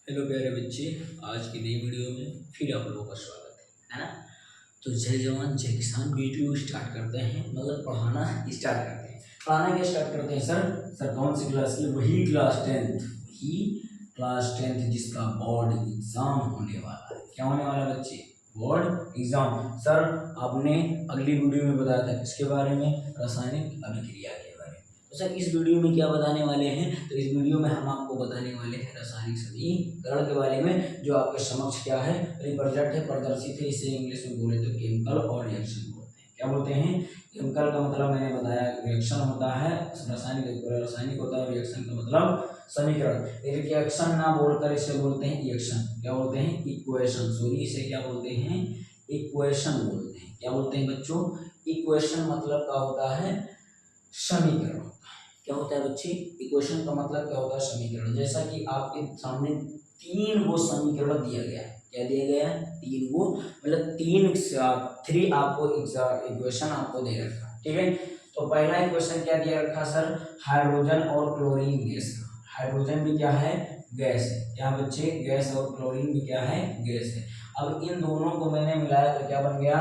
Hello प्यारे बच्चे, आज की नई वीडियो में फिर आप लोगों का स्वागत है ना। तो जय जवान जय किसान वीडियो स्टार्ट करते हैं, मतलब पढ़ाना स्टार्ट करते हैं। पढ़ाना क्या स्टार्ट करते हैं सर कौन सी क्लास की? वही क्लास टेंथ जिसका बोर्ड एग्जाम होने वाला है। क्या होने वाला है बच्चे? Board exam. सर आपने अगली वीडियो में बताया था किसके बारे में? रासायनिक अभिक्रिया के बारे में। तो सर इस वीडियो में क्या बताने वाले हैं? तो इस वीडियो में हम आपको बताने वाले हैं रासायनिक समीकरण के बारे में, जो आपके समक्ष क्या है, रिप्रेजेंट है, प्रदर्शित है। इसे इंग्लिश में बोले तो केमिकल और रिएक्शन बोलते हैं। क्या बोलते हैं? केमिकल का मतलब मैंने बताया रिएक्शन होता है, रासायनिक होता है, रिएक्शन का मतलब समीकरण। रिएक्शन ना बोलकर इसे बोलते हैं इक्वेशन। क्या बोलते हैं? इक्वेशन। सॉरी, इसे क्या बोलते हैं? इक्वेशन बोलते हैं। क्या बोलते हैं बच्चों? इक्वेशन मतलब क्या होता है? समीकरण। क्या होता है बच्चे? इक्वेशन का मतलब क्या होता है? समीकरण। जैसा कि आपके सामने तीन वो समीकरण दिया गया है। क्या दिया गया है? तीन वो, मतलब थ्री आपको इक्वेशन आपको दे रखा है, ठीक है। तो पहला इक्वेशन क्या दिया रखा सर? हाइड्रोजन और क्लोरीन गैस का। हाइड्रोजन भी क्या है? गैस है। क्या बच्चे? गैस। और क्लोरीन भी क्या है? गैस है। अब इन दोनों को मैंने मिलाया तो क्या बन गया?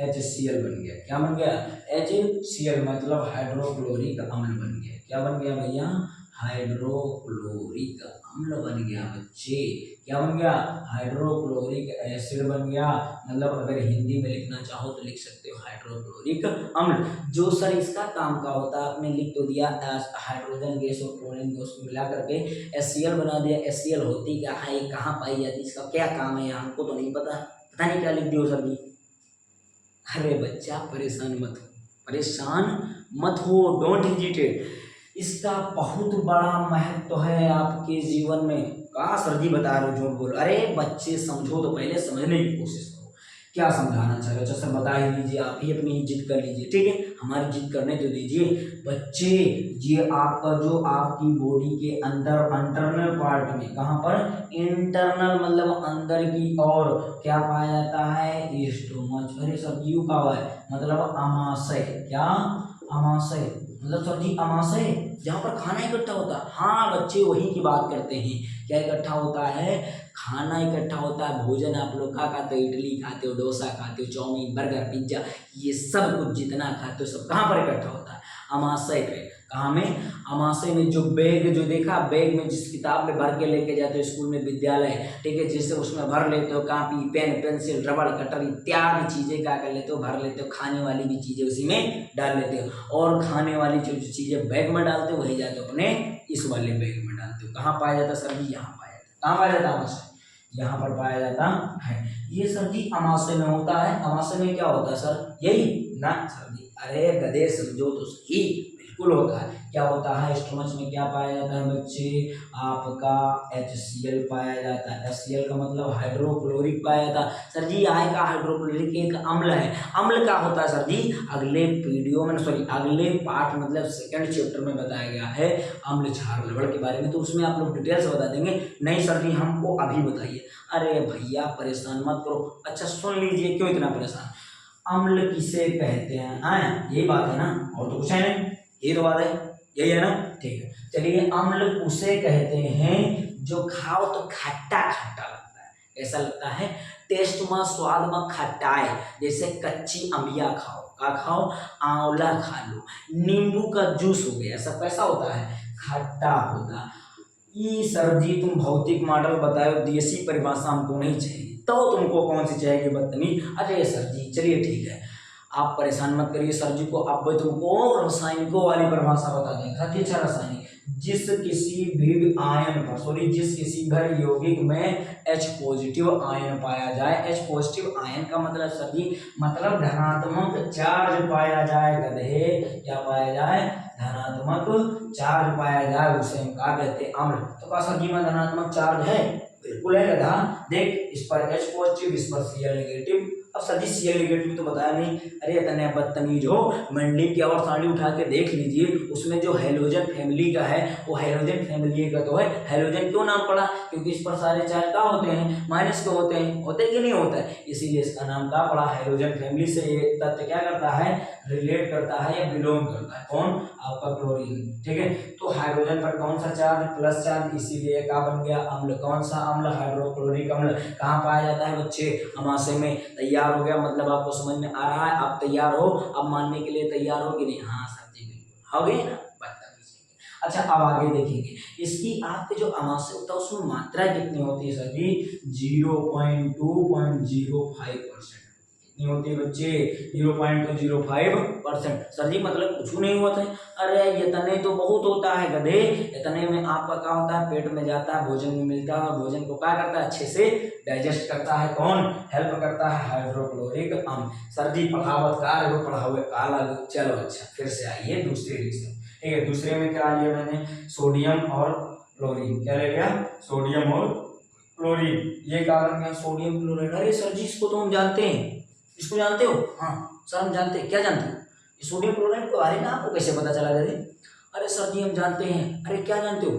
HCl बन गया। क्या बन गया? HCl मतलब हाइड्रोक्लोरिक अम्ल बन गया। क्या बन गया भैया? हाइड्रोक्लोरिक अम्ल बन गया बच्चे। क्या बन गया? हाइड्रोक्लोरिक एसिड बन गया। मतलब अगर हिंदी में लिखना चाहो तो लिख सकते हो हाइड्रोक्लोरिक अम्ल। जो सर इसका काम का होता है आपने लिख तो दिया, हाइड्रोजन गैस और क्लोरीन गैस को मिला करके HCl बना दिया। HCl होती क्या है, ये कहाँ पाई जाती है, इसका क्या काम है, हमको तो नहीं पता। पता नहीं क्या लिख दियो सर जी। अरे बच्चा परेशान मत हो, डोंट हेजिटेट। इसका बहुत बड़ा महत्व है आपके जीवन में। कहा सर जी बता रहे हो, झूठ बोल? अरे बच्चे समझो तो पहले समझने की कोशिश करो। क्या समझाना चाह रहे हो? अच्छा सर बता ही दीजिए, आप ही अपनी जिद कर लीजिए, ठीक है, हमारी जिद करने तो दीजिए। बच्चे ये आपका जो आपकी बॉडी के अंदर इंटरनल पार्ट में, कहाँ पर? इंटरनल मतलब अंदर की ओर क्या पाया जाता है? स्टोमच। अरे सर यू का है मतलब अमाशय। क्या? अमाशय मतलब सर जी अमाशय जहाँ पर खाना इकट्ठा होता है। हाँ बच्चे वही की बात करते हैं। क्या इकट्ठा होता है? खाना इकट्ठा होता है। भोजन आप लोग क्या खाते हो? इडली खाते हो, डोसा खाते हो, चाउमीन, बर्गर, पिज्जा, ये सब कुछ जितना खाते हो सब कहाँ पर इकट्ठा होता है? अमाशय पे। कहाँ में? अमाशय में। जो बैग जो देखा, बैग में जिस किताब में भर के लेके जाते हो स्कूल में, विद्यालय, ठीक है, जैसे उसमें भर लेते हो कॉपी, पेन, पेंसिल, रबड़, कटर इत्यादि चीजें क्या कर लेते हो? भर लेते हो। खाने वाली भी चीजें उसी में डाल लेते हो। और खाने वाली जो चीजें बैग में डालते हो वही जाते हो अपने इस वाले बैग में डालते हो। कहाँ पाया जाता सर जी? यहाँ पाया जाता। कहाँ पाया जाता? अमाशय। यहाँ पर पाया जाता है। ये सर जी अमाशय में होता है। अमाशय में क्या होता है सर? यही ना सर जी? अरे गधे समझो तो सही, बिल्कुल होता है। क्या होता है? स्टमच में क्या पाया जाता है बच्चे? आपका HCl पाया जाता है। HCl का मतलब हाइड्रोक्लोरिक पाया जाता है। सर जी आय का हाइड्रोक्लोरिक एक अम्ल है। अम्ल क्या होता है सर जी? अगले वीडियो में, सॉरी अगले पार्ट मतलब सेकंड चैप्टर में बताया गया है अम्ल क्षार लवण के बारे में, तो उसमें आप लोग डिटेल्स बता देंगे। नहीं सर जी हमको अभी बताइए। अरे भैया परेशान मत करो। अच्छा सुन लीजिए, क्यों इतना परेशान? अम्ल किसे कहते हैं? यही बात है ना, और तो कुछ है नहीं, यही तो बात है, यही है ना, ठीक है। चलिए, अम्ल उसे कहते हैं जो खाओ तो खट्टा खट्टा लगता है। ऐसा लगता है, टेस्ट में, स्वाद में खट्टाई। जैसे कच्ची अम्बिया खाओ, का खाओ? आंवला खा लो, नींबू का जूस हो गया, सब कैसा होता है? खट्टा होता। ई सर जी तुम भौतिक मॉडल बताओ, देसी परिभाषा हमको नहीं चाहिए, तो तुमको कौन सी चाहिए बदतमीज? अरे सर जी चलिए ठीक है, आप परेशान मत करिए सर जी को। अब तुमको रासायनिकों वाली परिभाषा बता दें। सर जी अच्छा, रासायनिक जिस किसी भी आयन पर, सॉरी जिस किसी भी यौगिक में H पॉजिटिव आयन पाया जाए। H पॉजिटिव आयन का मतलब सर जी मतलब धनात्मक चार्ज पाया जाए। गधे क्या पाया जाए? धनात्मक चार्ज पाया जाए, उसे हम क्या कहते हैं? अम्ल। तो क्या सर जी में धनात्मक चार्ज है? बिल्कुल है गधा। देख इस पर H पॉजिटिव, इस पर Cl नेगेटिव, अब सर जी Cl नेगेटिव तो बताया नहीं। अरे इतने बदतमीज हो, मंडी की और साड़ी उठा के देख लीजिए, उसमें जो हेलोजन फैमिली का है वो हेलोजन फैमिली का तो है। हेलोजन क्यों नाम पड़ा? क्योंकि इस पर सारे चार्ज क्या होते हैं? माइनस के होते हैं। होते कि नहीं होता है? इसीलिए इसका नाम क्या पड़ा? हेलोजन फैमिली से ये तत्व क्या करता है? रिलेट करता है या बिलोंग करता है। कौन? आपका क्लोरीन। ठीक है, तो हाइड्रोजन पर कौन सा चार्ज? प्लस चार्ज, इसीलिए क्या बन गया? अम्ल। कौन सा अम्ल? हाइड्रोक्लोरिक अम्ल। कहाँ पाया जाता है बच्चे? अमाशय में। तैयार हो गया, मतलब आपको समझ में आ रहा है? आप तैयार हो? अब मानने के लिए तैयार हो कि नहीं? हाँ सर जी बिल्कुल हो गए ना। अच्छा, अब आगे देखेंगे इसकी आपके जो अमाशय होता है उसमें मात्रा कितनी होती है सर जी? 0.205%। कितनी होती है बच्चे? 0.205%। सर जी मतलब कुछ नहीं होता है। अरे इतने तो बहुत होता है गधे। इतने में आपका क्या होता है? पेट में जाता है, भोजन में मिलता है और भोजन को क्या करता है? अच्छे से डाइजेस्ट करता है। कौन हेल्प करता है? हाइड्रोक्लोरिक अम्ल। सर जी पढ़ावत कार हो, पढ़ावे काला। चलो अच्छा, फिर से आइए दूसरे रिएक्शन। ठीक है, दूसरे में क्या लिया मैंने? सोडियम और क्लोरीन। क्या ले लिया? सोडियम और क्लोरीन। ये क्या बन गया? Sodium chloride. अरे सर जी इसको तो हम जानते हैं। इसको जानते हो? हाँ सर हम जानते हैं। क्या जानते हो? सोडियम क्लोराइड के बारे में आपको कैसे पता चला दीदी? अरे सर जी हम जानते हैं। अरे क्या जानते हो?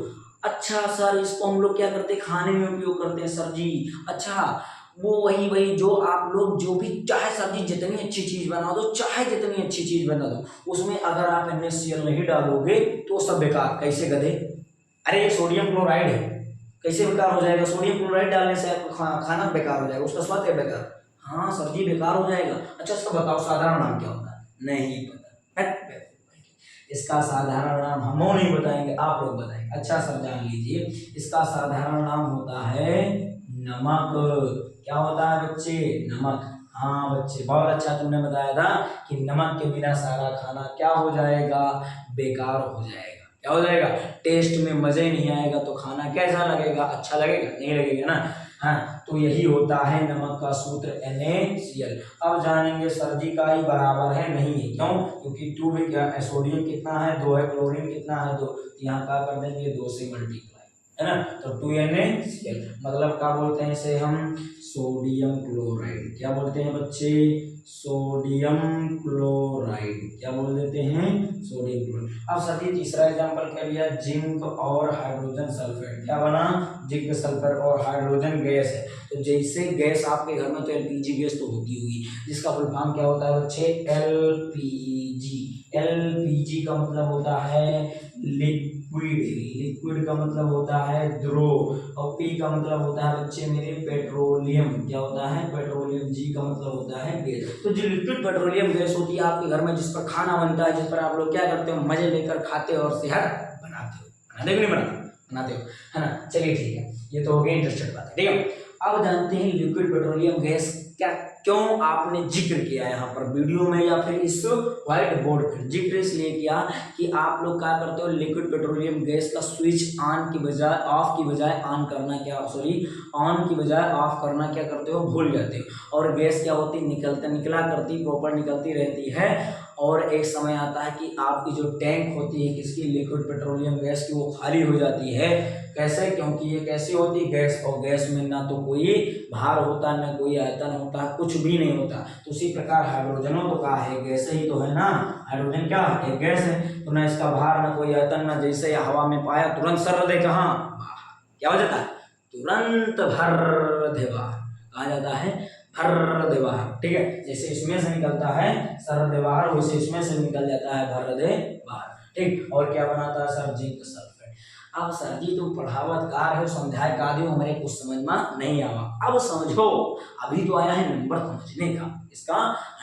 अच्छा सर इसको हम लोग क्या करते हैं? खाने में उपयोग करते हैं सर जी। अच्छा वो वही जो आप लोग जो भी चाहे सर जी जितनी अच्छी चीज बना दो, चाहे जितनी अच्छी चीज बना दो, उसमें अगर आप NaCl नहीं डालोगे तो सब बेकार। कैसे गधे? अरे ये सोडियम क्लोराइड है, कैसे बेकार हो जाएगा? सोडियम क्लोराइड डालने से आपका खाना बेकार हो जाएगा, उसका स्वाद है बेकार। हाँ सर जी बेकार हो जाएगा। अच्छा इसका बताओ साधारण नाम क्या होता है? नहीं पता। इसका साधारण नाम हम नहीं बताएंगे, आप लोग बताएंगे। अच्छा सर जान लीजिए, इसका साधारण नाम होता है नमक। क्या होता है बच्चे? नमक। हाँ बच्चे बहुत अच्छा तुमने बताया था कि नमक के बिना सारा खाना क्या हो जाएगा? बेकार हो जाएगा। क्या हो जाएगा? टेस्ट में मजे नहीं आएगा, तो खाना कैसा लगेगा? अच्छा लगेगा? नहीं लगेगा ना। हाँ तो यही होता है नमक का सूत्र NaCl। अब जानेंगे सर जी का ही बराबर है नहीं है। क्यों? क्योंकि 2 में क्या सोडियम कितना है? 2 है। क्लोरीन कितना है? 2। यहाँ क्या कर देंगे? 2 से मल्टीप्लाई, है ना। तो 2NaCl मतलब क्या बोलते हैं इसे हम? Sodium chloride. क्या बोलते हैं बच्चे? Sodium chloride. क्या बोल देते हैं? Sodium chloride. अब सर तीसरा एग्जांपल क्या लिया? जिंक और हाइड्रोजन सल्फेट। क्या बना? जिंक सल्फर और हाइड्रोजन गैस है। तो जैसे गैस आपके घर में तो LPG गैस तो होती होगी, जिसका फुल फॉर्म क्या होता है बच्चे? LPG। LPG का मतलब होता है लिक्विड। लिक्विड का मतलब होता है द्रव। और P का मतलब होता है बच्चे मेरे पेट्रोलियम। क्या होता है? पेट्रोलियम। G का मतलब होता है गैस। तो जो लिक्विड पेट्रोलियम गैस होती है आपके घर में, जिस पर खाना बनता है, जिस पर आप लोग क्या करते हो? मजे लेकर खाते हो और सेहत बनाते हो। बनाते कि नहीं बनाते? बनाते हो, है ना। चलिए ठीक है, ये तो हो गई इंटरेस्टेड बात है। ठीक है, अब जानते हैं लिक्विड पेट्रोलियम गैस क्या क्यों आपने जिक्र किया यहाँ पर वीडियो में या फिर इस व्हाइट बोर्ड पर? जिक्र इसलिए किया कि आप लोग क्या करते हो? लिक्विड पेट्रोलियम गैस का स्विच ऑन की बजाय ऑफ की बजाय ऑन करना क्या सॉरी ऑन की बजाय ऑफ करना क्या करते हो? भूल जाते हो। और गैस क्या होती? निकला करती, प्रॉपर निकलती रहती है। और एक समय आता है कि आपकी जो टैंक होती है किसकी? लिक्विड पेट्रोलियम गैस की, वो खाली हो जाती है। कैसे? क्योंकि ये कैसी होती है? गैस। और गैस में ना तो कोई भार होता, ना कोई आयतन होता, कुछ भी नहीं होता। तो उसी प्रकार हाइड्रोजनों तो क्या है? गैस ही तो है ना। हाइड्रोजन क्या है? गैस है। तो ना इसका भार, ना कोई आयतन, ना जैसे हवा में पाया तुरंत सर दे कहाँ? क्या हो जाता है? तुरंत भर दे बाहर। कहा जाता है? भर दे बाहर। ठीक है, जैसे इसमें से निकलता है सर दे बाहर, वैसे इसमें से निकल जाता है भर दे बाहर। ठीक, और क्या बनाता है सर? Zinc sulphate. अब सर जी तुम पढ़ावतकार हो, समझाए का दी हो, मेरे कुछ समझ में नहीं आवा। अब समझो, अभी तो आया है नंबर समझने का, इसका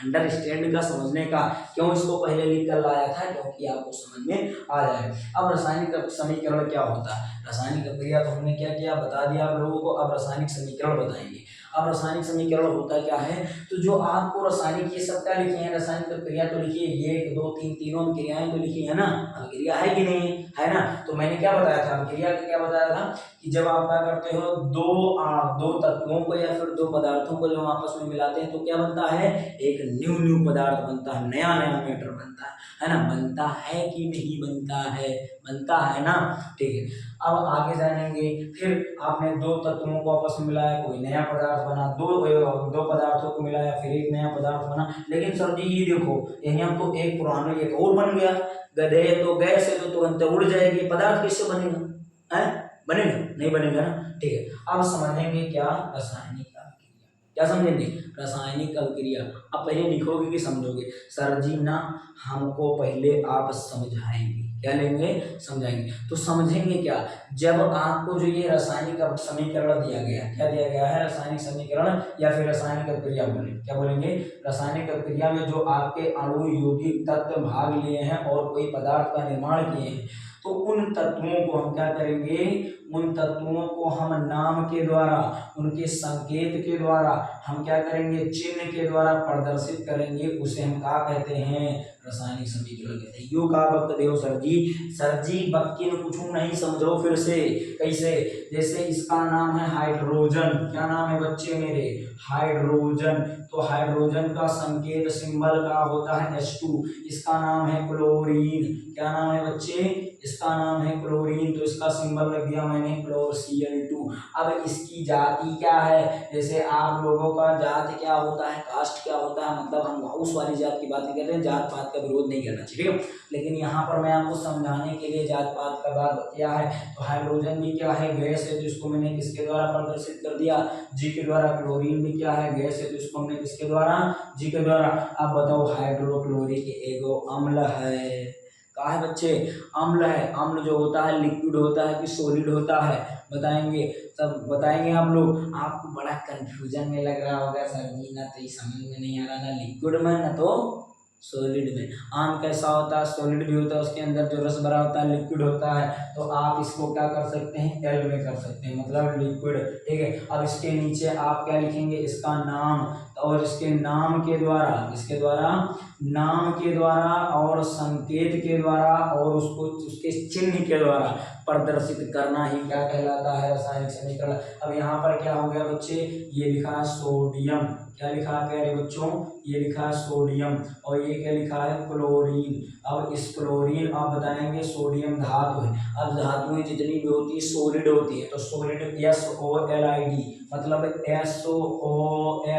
अंडरस्टैंड का, समझने का। क्यों इसको पहले लिख कर लाया था? क्योंकि आपको समझ में आ जाए। अब रासायनिक समीकरण क्या होता है? रासायनिक क्रिया तो हमने क्या किया बता दिया आप लोगों को। अब रासायनिक समीकरण बताएंगे। अब रासायनिक समीकरण होता क्या है? तो जो आपको रासायनिक ये सब क्या लिखे हैं? रासायनिक क्रिया तो लिखिए, 1 2 3 तीनों क्रियाएं तो लिखी है ना। अभिक्रिया है कि नहीं है ना। तो मैंने क्या बताया था? अभिक्रिया का क्या बताया था कि जब आप क्या करते हो, दो तत्वों को या फिर दो पदार्थों को जब आपस में मिलाते हैं तो क्या बनता है? एक न्यू पदार्थ बनता है, नया मैटर बनता है ना। बनता है कि नहीं बनता है? बनता है ना। ठीक है, अब आगे जानेंगे। फिर आपने दो तत्वों को आपस में मिलाया, कोई नया पदार्थ पदार्थ बना, दो पदार्थों को मिलाया फिर एक नया पदार्थ बना। लेकिन सर जी ये देखो यहाँ तो एक पुराना एक और बन गया, गधे तो गैस है तो तुरंत उड़ जाएगी, पदार्थ कैसे बनेगा है? बनेगा नहीं बनेगा ना। ठीक है, अब समझेंगे क्या रासायनिक अभिक्रिया, क्या समझेंगे रासायनिक अभिक्रिया। अब पहले लिखोगे कि समझोगे? सर जी ना हमको पहले आप समझाएंगे, क्या लेंगे समझाएंगे। तो समझेंगे क्या, जब आपको जो ये रासायनिक समीकरण दिया गया, क्या दिया गया है रासायनिक समीकरण या फिर रासायनिक अभिक्रिया बोले, क्या बोलेंगे रासायनिक अभिक्रिया में जो आपके अणु यौगिक तत्व भाग लिए हैं और कोई पदार्थ का निर्माण किए हैं, तो उन तत्वों को हम क्या करेंगे, उन तत्वों को हम नाम के द्वारा, उनके संकेत के द्वारा हम क्या करेंगे, चिन्ह के द्वारा प्रदर्शित करेंगे, उसे हम क्या कहते हैं रासायनिक समीकरण कहते हैं। यो का वक्त देव सर जी बक्की में कुछ नहीं समझो फिर से कैसे, जैसे इसका नाम है हाइड्रोजन, क्या नाम है बच्चे मेरे हाइड्रोजन, तो हाइड्रोजन का संकेत सिंबल का होता है H2, इसका नाम है क्लोरीन, क्या नाम है बच्चे इसका नाम है क्लोरीन, तो इसका सिंबल लग दिया मैंने CL2। अब इसकी जाति क्या है, जैसे आप लोगों का जात क्या होता है, कास्ट क्या होता है, मतलब हम उस वाली जात की बात नहीं कर रहे हैं, जात पात का विरोध नहीं करना चाहिए, लेकिन यहाँ पर मैं आपको समझाने के लिए जात पात का बात क्या है। तो हाइड्रोजन भी क्या है गैस है, तो इसको मैंने किसके द्वारा प्रदर्शित कर दिया जी के द्वारा। क्लोरीन भी क्या है गैस है, तो इसको हमने किसके द्वारा जी के द्वारा। अब बताओ हाइड्रोक्लोरिक एगो अम्ल है, कहा है बच्चे अम्ल है। अम्ल जो होता है लिक्विड होता है कि सॉलिड होता है, बताएंगे सब बताएंगे आप लोग। आपको बड़ा कंफ्यूजन में लग रहा होगा सर जी ना तो ये समझ में नहीं आ रहा, ना लिक्विड में ना तो सॉलिड में। आम कैसा होता है सॉलिड भी होता है, उसके अंदर जो रस भरा होता है लिक्विड होता है, तो आप इसको क्या कर सकते हैं एल में कर सकते हैं, मतलब लिक्विड। ठीक है, अब इसके नीचे आप क्या लिखेंगे इसका नाम, और इसके नाम के द्वारा, इसके द्वारा नाम के द्वारा और संकेत के द्वारा और उसको उसके चिन्ह के द्वारा प्रदर्शित करना ही क्या कहलाता है रासायनिक समीकरण। अब यहाँ पर क्या हो गया बच्चे, ये लिखा है सोडियम, क्या लिखा है प्यारे बच्चों, ये लिखा है सोडियम, और ये क्या लिखा है क्लोरीन। अब इस क्लोरीन आप बताएंगे सोडियम धातु है। अब धातुएं जितनी भी होती है सॉलिड होती है, तो सॉलिड SOLID, मतलब SOLID,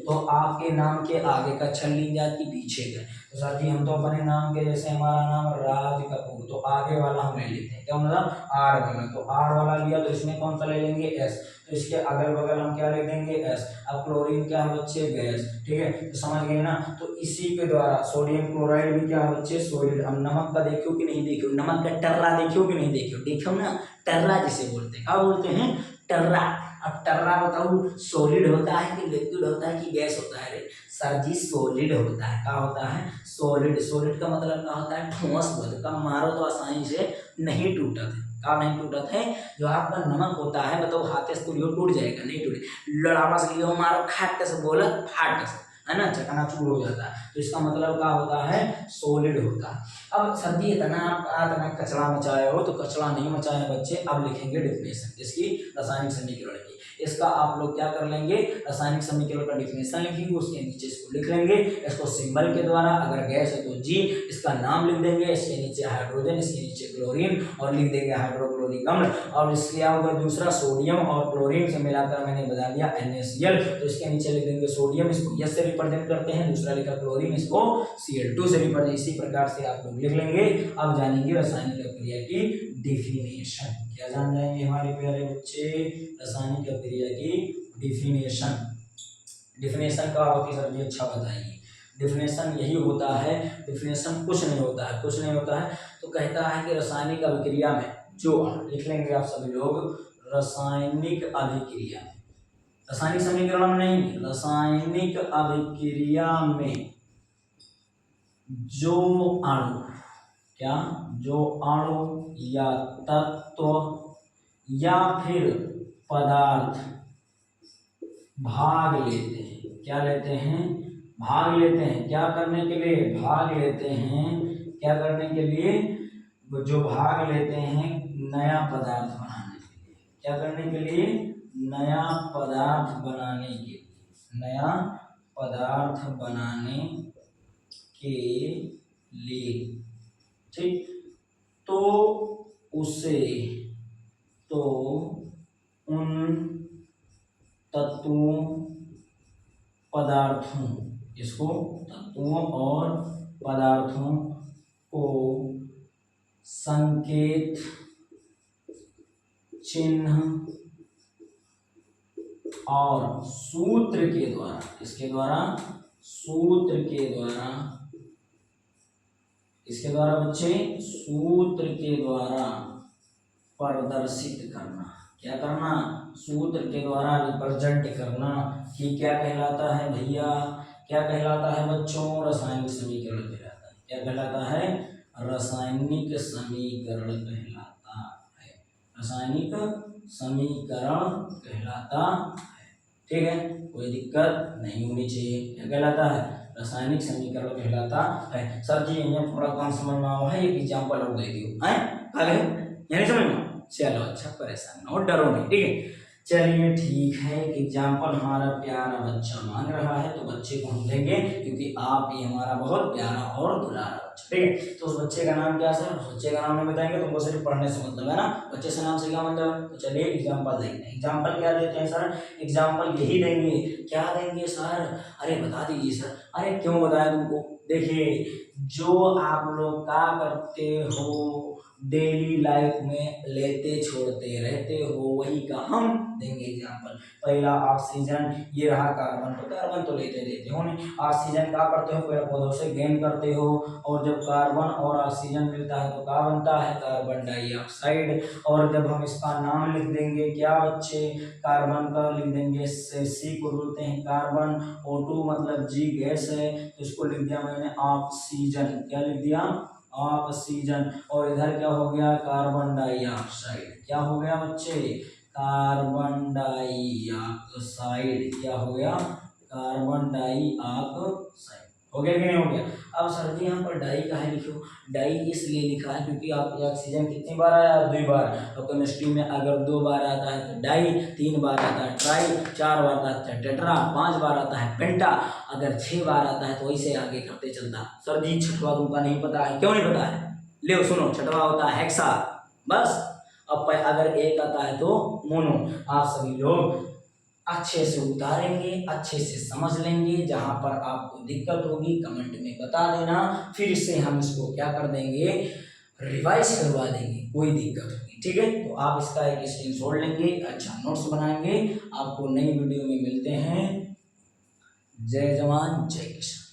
तो आपके नाम के आगे का छलनी जाती पीछे का। तो सर जी हम तो अपने नाम के, जैसे हमारा नाम राज कपूर, तो आगे वाला हम ले लेते हैं, क्या मतलब आर वाला, तो आर वाला लिया तो इसमें कौन सा ले लेंगे एस, तो इसके अगल बगल हम क्या ले देंगे एस। अब क्लोरीन क्या है बच्चे गैस, ठीक है तो समझ गए ना। तो इसी के द्वारा सोडियम क्लोराइड भी क्या है बच्चे सॉलिड। हम नमक का देखियो कि नहीं देखियो, नमक का टर्रा देखियो कि नहीं देखियो, देखियो ना टर्रा जिसे बोलते हैं, क्या बोलते हैं टर्रा। अब टर्रा बताओ सॉलिड होता है कि लिक्विड होता है कि गैस होता है, रे सर जी सॉलिड होता है, क्या होता है सॉलिड। सॉलिड का मतलब क्या होता है ठोस पदार्थ का, मारो तो आसानी से नहीं टूटता है, का नहीं टूटत है। जो आपका नमक होता है बताओ हाथ से तुरियो टूट जाएगा, नहीं टूटे, लड़ावा से लियो मारो खाट से बोला फाट से, है ना चकनाचूर हो जाता है, तो इसका मतलब क्या होता है सॉलिड होता है। अब सर जी इतना कचरा मचाए हो, तो कचरा नहीं मचाए हैं बच्चे। अब लिखेंगे डेफिनेशन इसकी रासायनिक समीकरण की। इसका आप लोग क्या कर लेंगे रासायनिक समीकरण का डेफिनेशन लिखेंगे, उसके नीचे इसको लिख लेंगे, इसको सिंबल के द्वारा, अगर गैस है तो जी, इसका नाम लिख देंगे, इसके नीचे हाइड्रोजन, इसके नीचे क्लोरीन, और लिख देंगे हाइड्रोक्लोरिक अम्ल। और इसके होगा दूसरा सोडियम और क्लोरीन से मिलाकर मैंने बता दिया NaCl, तो इसके नीचे लिख देंगे सोडियम, इसको S से रिप्रेजेंट करते हैं, दूसरा लिखा क्लोरीन, इसको Cl2 से रिप्रेजेंट, इसी प्रकार से आप लोग लिख लेंगे। अब जानेंगे रासायनिक अभिक्रिया की डिफिनेशन, क्या जान जाएंगे हमारे प्यारे बच्चे रासायनिक अभिक्रिया की डिफिनेशन। डिफिनेशन क्या होती है सर जी अच्छा बताइए। डिफिनेशन यही होता है, डिफिनेशन कुछ नहीं होता है, कुछ नहीं होता है, तो कहता है कि रासायनिक अभिक्रिया में जो, लिख लेंगे आप सभी लोग रासायनिक अभिक्रिया, रासायनिक समीकरण में नहीं, रासायनिक अभिक्रिया में जो अणु, क्या जो अणु या तत्व या फिर पदार्थ भाग लेते हैं, क्या लेते हैं भाग लेते हैं, क्या करने के लिए भाग लेते हैं, क्या करने के लिए जो भाग लेते हैं नया पदार्थ बनाने के लिए, क्या करने के लिए नया पदार्थ बनाने के लिए, नया पदार्थ बनाने के लिए, ठीक, तो उसे, तो उन तत्वों पदार्थों, इसको तत्वों और पदार्थों को संकेत, चिन्ह और सूत्र के द्वारा, इसके द्वारा, सूत्र के द्वारा, इसके द्वारा बच्चे सूत्र के द्वारा प्रदर्शित करना। क्या करना? सूत्र के द्वारा रिप्रेजेंट करना कि क्या कहलाता है भैया, क्या कहलाता है बच्चों? रासायनिक समीकरण कहलाता है। क्या कहलाता है? रासायनिक समीकरण कहलाता है। रासायनिक समीकरण कहलाता है। ठीक है, कोई दिक्कत नहीं होनी चाहिए। क्या कहलाता है? रासायनिक समीकरण कहलाता है। सर जी यहाँ थोड़ा कम समझ में आवा है, एक एग्जाम्पल और दे दियो हैं, कल है यानी समझ में। चलो अच्छा, परेशान ना हो, डरो नहीं, ठीक है। चलिए ठीक है, एक एग्जाम्पल हमारा प्यारा बच्चा मांग रहा है तो बच्चे को हम देंगे, क्योंकि आप ही हमारा बहुत प्यारा और दुलारा बच्चा, ठीक है। तो उस बच्चे का नाम क्या सर? उस बच्चे का नाम नहीं बताएंगे, तुमको सिर्फ पढ़ने से मतलब है ना, बच्चे से नाम से क्या मतलब। तो चलिए एग्जाम्पल देखते हैं। एग्जाम्पल क्या देते हैं सर? एग्जाम्पल यही देंगे। क्या देंगे सर? अरे बता दीजिए सर। अरे क्यों बताएं तुमको? देखिए, जो आप लोग क्या करते हो डेली लाइफ में, लेते छोड़ते रहते हो, वही का हम देंगे एग्जाम्पल। पहला ऑक्सीजन, ये रहा कार्बन, तो कार्बन तो लेते देते हो नहीं। ऑक्सीजन क्या करते हो? पेड़ पौधों से गेन करते हो, और जब कार्बन और ऑक्सीजन मिलता है तो क्या बनता है? Carbon dioxide. और जब हम इसका नाम लिख देंगे, क्या बच्चे? कार्बन का लिख देंगे सी को बोलते हैं कार्बन, O2 मतलब जी गैस है, तो इसको लिख दिया मैंने ऑक्सीजन। क्या लिख दिया? ऑक्सीजन। और इधर क्या हो गया? Carbon dioxide. क्या हो गया बच्चे? Carbon dioxide. क्या हो गया? Carbon dioxide. हो गया कि नहीं हो गया? अब सर जी यहाँ पर डाई का है लिखो। डाई इसलिए लिखा है क्योंकि आप ऑक्सीजन कितनी बार आया? 2 बार। तो केमिस्ट्री में अगर 2 बार आता है तो डाई, 3 बार आता है ट्राई, 4 बार आता है टेट्रा, 5 बार आता है पेंटा, अगर 6 बार आता है तो वैसे आगे करते चलता। सर जी छठवा तुमका नहीं पता है? क्यों नहीं पता है? ले सुनो, छठवा होता है हेक्सा, बस। अब अगर एक आता है तो मोनो। आप सभी लोग अच्छे से उतारेंगे, अच्छे से समझ लेंगे। जहां पर आपको दिक्कत होगी कमेंट में बता देना, फिर से हम इसको क्या कर देंगे? रिवाइज करवा देंगे, कोई दिक्कत होगी, ठीक है। तो आप इसका एक स्क्रीनशॉट लेंगे, अच्छा नोट्स बनाएंगे। आपको नई वीडियो में मिलते हैं। जय जवान जय किसान।